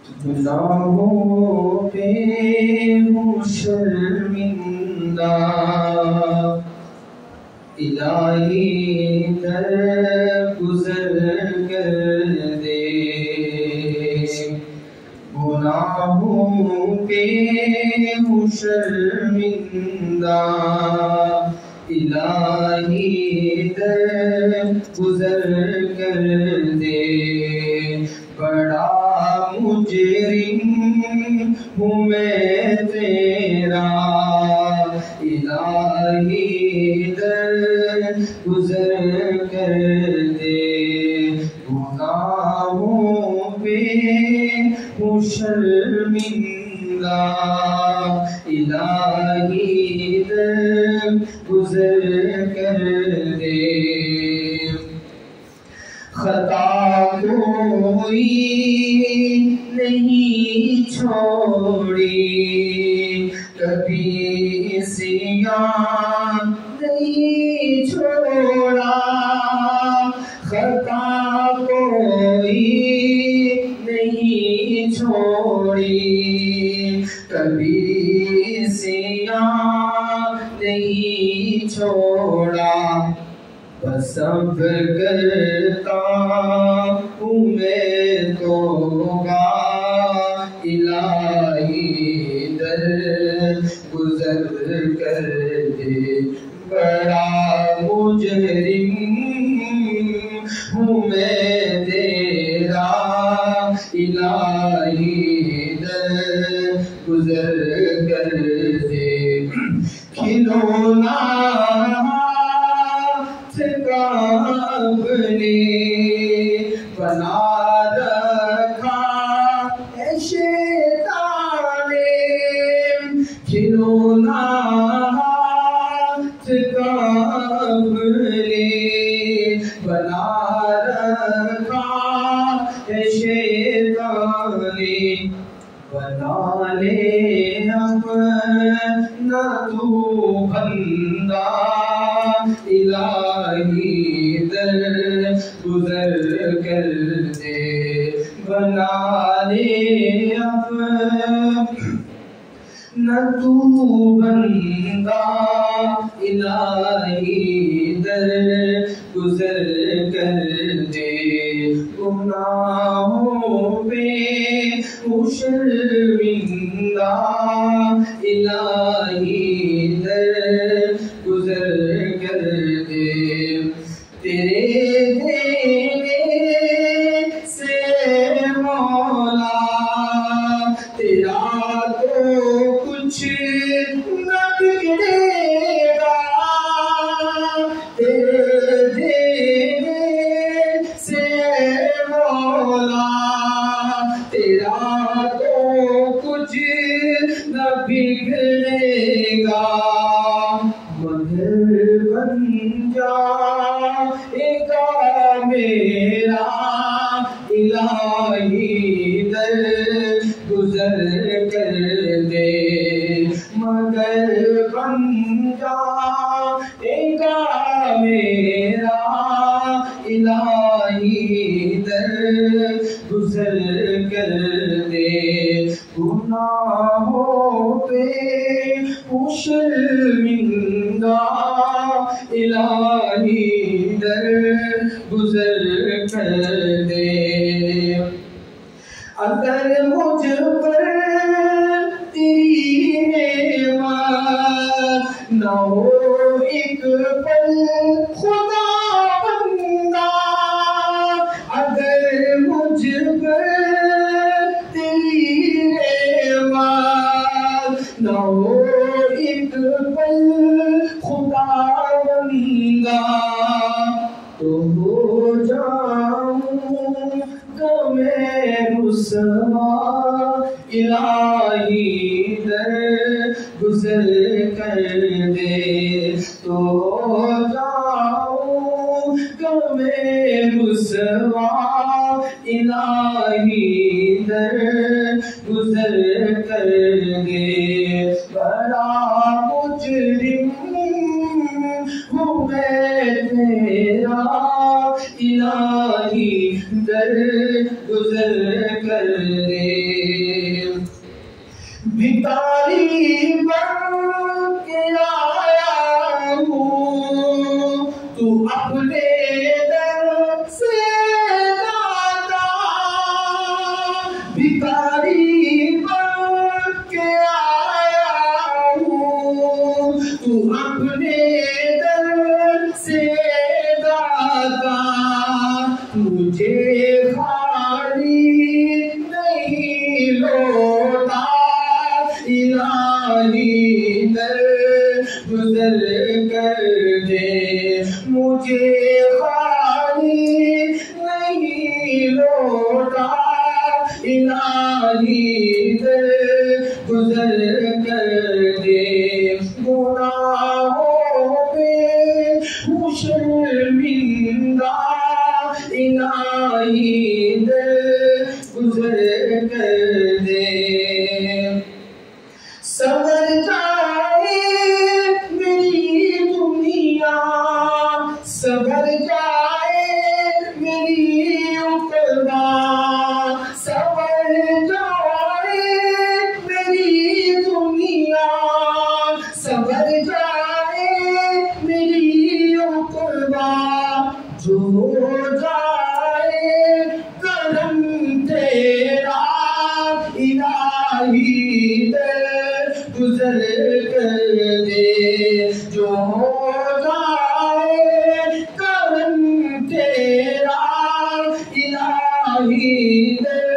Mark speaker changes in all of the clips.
Speaker 1: گناہوں پہ ہوں شرمندہ، الہی در گزر کر دے۔ گناہوں پہ ہوں شرمندہ، الہی در گزر کر دے۔ بڑا مجرم ہوں میں تیرا، الہی در گزر کر دے۔ گناہوں پہ ہوں شرمندہ، الہی در گزر کر دے۔ خطا کوئی نہیں چھوڑی، کبھی عصیان نہیں چھوڑا۔ خطا کوئی نہیں چھوڑی، کبھی عصیان نہیں چھوڑا۔ بس صبر کرتا ہوں میں توبہ، الہی در گزر کر دے۔ بڑا مجرم ہوں میں تیرا، الہی در گزر کر دے۔ کھلونا اپنے بنا رکھا ہے شیطان نے، کھلونا اپنے بنا رکھا ہے شیطان نے۔ بنا لے اپنا تو بندہ، الہی در گزر کر دے۔ بنا لے اپنا تو بندہ، الہی در گزر کر دے۔ گناہوں پہ ہوں شرمندہ، الہی در گزر کر دے۔ تیرے دینے سے مولا تیرا تو کچھ نہ بگڑے گا، تیرے دینے سے مولا تیرا تو کچھ نہ بگڑے گا۔ مگر بن جائے گا میرا، الہی در گزر کر دے۔ مگر بن جائے گا میرا، الہی در گزر کر دے۔ گناہوں پہ ہوں شرمندہ، الہی در گزر کر دے۔ اگر مجھ پر تیری نعمت نہ ہو ایک پل خدا بندہ، اگر مجھ پر تیری نعمت نہ ہو ایک پل خدا بندہ، تو ہو جاؤں گا میں رسوا، الہی در گزر کر دے۔ تو ہو جاؤں گا میں رسوا، الہی در گزر کر دے۔ بڑا مجرم ہوں میں تیرا، الہی در گزر کر دے۔ بھکاری بن کے آیا ہوں، تو اپنے در سے داتا مجھے خالی نہیں لوٹا، الہی در گزر کر دے، مجھے خالی نہیں لوٹا، الہی در گزر کر دے، گناہوں پہ ہوں شرمندہ، الہی در گزر کر دے، سنور جائے میری دنیا، سنور جائے میری عقبا، سنور جائے میری دنیا، سنور جائے میری عقبا، جو ہو جائے کرم تیرا، الہی در گزر کر دے، جو ہو جائے کرم تیرا، الہی در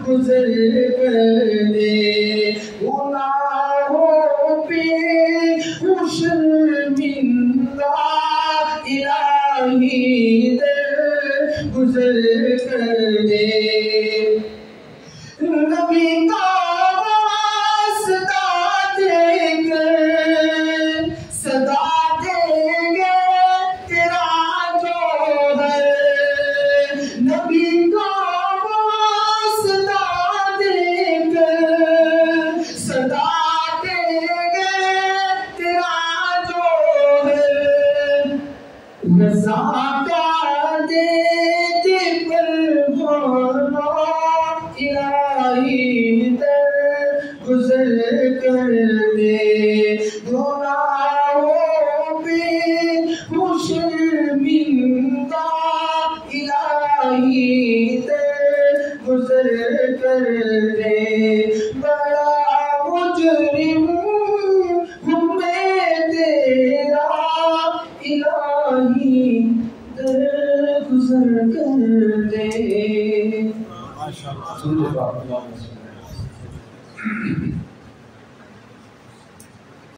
Speaker 1: گزر کر دے، گناہوں پہ ہوں شرمندہ، الہی در گزر کر دے، نبی کا واسطہ دے کر صدا دیں گے تیرا جوہر، نبی کا واسطہ دے کر صدا دیں گے تیرا جوہر، رضا کا دے پروانہ، الہی در گزر کر دے، گناہوں پہ ہوں شرمندہ، الہی در گزر کر دے، بڑا مجرم ہوں میں تیرا، الہی در گزر کر دے۔